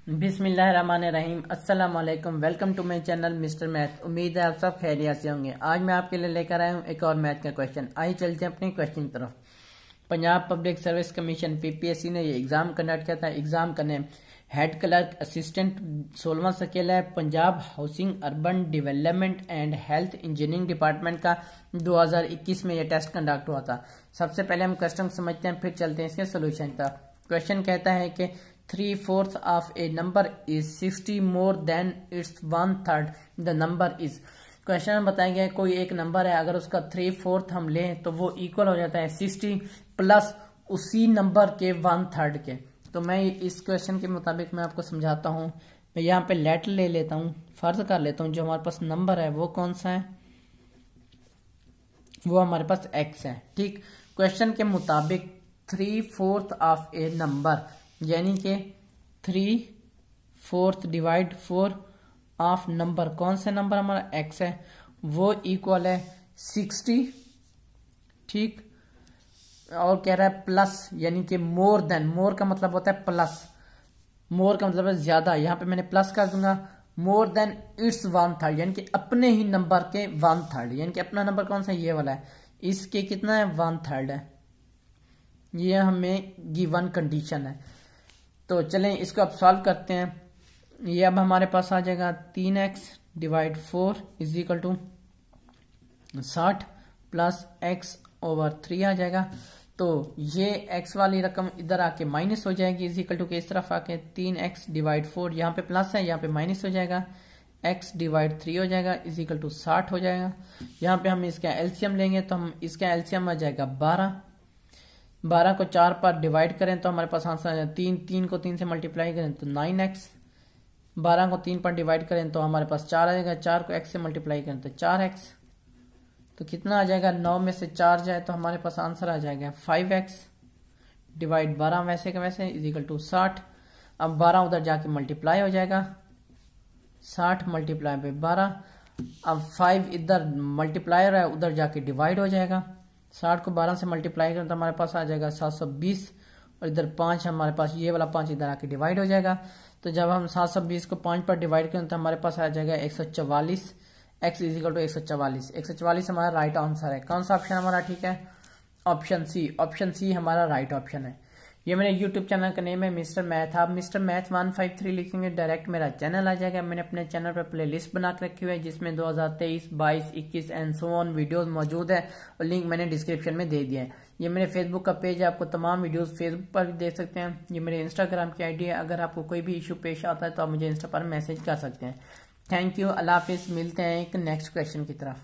बिस्मिल्लाहिर्रहमानिर्रहीम। अस्सलाम वालेकुम। Welcome to my channel Mister Math. उम्मीद है आप सब खैरियत से होंगे। आज मैं आपके लिए लेकर आया हूँ एक और मैथ का क्वेश्चन। आइए चलते हैं अपनी क्वेश्चन की तरफ। Punjab public service commission PPSC ने ये एग्जाम कंडक्ट किया था। एग्जाम का नेम हेड क्लर्क असिस्टेंट 16वां स्केल है। Punjab housing urban development and health engineering department का 2021 में यह टेस्ट कंडक्ट हुआ था। सबसे पहले हम क्वेश्चन समझते हैं, फिर चलते हैं इसके सोल्यूशन तक। क्वेश्चन कहता है कि 3/4 of A number is 60 more than it's 1/3 the number is. Question में बताया गया है कोई एक नंबर है, अगर उसका 3/4 हम लें तो वो इक्वल हो जाता है 60 प्लस उसी नंबर के 1/3 के। तो मैं इस क्वेश्चन के मुताबिक मैं आपको समझाता हूँ। मैं यहाँ पे लेटर ले लेता हूँ, फर्ज कर लेता हूँ जो हमारे पास नंबर है वो कौन सा है, वो हमारे पास x है। ठीक, क्वेश्चन के मुताबिक 3/4 ऑफ ए नंबर यानी कि 3/4 डिवाइड 4 ऑफ नंबर, कौन सा नंबर हमारा x है, वो इक्वल है 60। ठीक, और कह रहा है प्लस यानी कि मोर देन, मोर का मतलब होता है प्लस, मोर का मतलब है ज्यादा। यहां पे मैंने प्लस कर दूंगा। मोर देन इट्स 1/3 यानी कि अपने ही नंबर के 1/3, यानी कि अपना नंबर कौन सा है, ये वाला है, इसके कितना है 1/3 है। ये हमें गिवन कंडीशन है। तो चलें इसको अब सॉल्व करते हैं। ये अब हमारे पास आ जाएगा 3x divide 4 is equal to 60 plus x over 3 आ जाएगा। तो ये x वाली रकम इधर आके माइनस हो जाएगी, इज इक्वल टू के इस तरफ आके 3x डिवाइड 4, यहाँ पे प्लस है यहाँ पे माइनस हो जाएगा, x डिवाइड 3 हो जाएगा इज इक्वल टू 60 हो जाएगा। यहाँ पे हम इसका एलसीएम लेंगे तो हम इसका एलसीएम आ जाएगा 12 को 4 पर डिवाइड करें तो हमारे पास आंसर आ जाए 3 को 3 से मल्टीप्लाई करें तो 9x, 12 को 3 पर डिवाइड करें तो हमारे पास 4 आ जाएगा, 4 को x से मल्टीप्लाई करें तो 4x। तो कितना आ जाएगा, 9 में से 4 जाए तो हमारे पास आंसर आ जाएगा 5x डिवाइड 12 वैसे का वैसे इज इक्वल टू 60। अब 12 उधर जाके मल्टीप्लाई हो जाएगा, 60 मल्टीप्लाई बाय 12। अब 5 इधर मल्टीप्लाई हो रहा है, उधर जाके डिवाइड हो जाएगा। 60 को 12 से मल्टीप्लाई करें तो हमारे पास आ जाएगा 720, और इधर 5 हमारे पास, ये वाला 5 इधर आके डिवाइड हो जाएगा। तो जब हम 720 को 5 पर डिवाइड करें तो हमारे पास आ जाएगा 144, x इज इक्वल टू 144। 144 हमारा राइट आंसर है। कौन सा ऑप्शन हमारा ठीक है, ऑप्शन सी। ऑप्शन सी हमारा राइट ऑप्शन है। ये मेरे यूट्यूब चैनल का नेम है मिस्टर मैथ। आप मिस्टर मैथ 153 लिखेंगे डायरेक्ट मेरा चैनल आ जाएगा। मैंने अपने चैनल पर प्लेलिस्ट बना के रखी हुई है जिसमें 2023, 22, 21 एंड सो ऑन वीडियोस मौजूद है, और लिंक मैंने डिस्क्रिप्शन में दे दिया है। ये मेरे फेसबुक का पेज है, आपको तमाम वीडियोस फेसबुक पर भी देख सकते हैं। ये मेरे इंस्टाग्राम की आईडी है, अगर आपको कोई भी इशू पेश आता है तो आप मुझे इंस्टा पर मैसेज कर सकते हैं। थैंक यू, अल्लाह हाफिज। मिलते हैं एक नेक्स्ट क्वेश्चन की तरफ।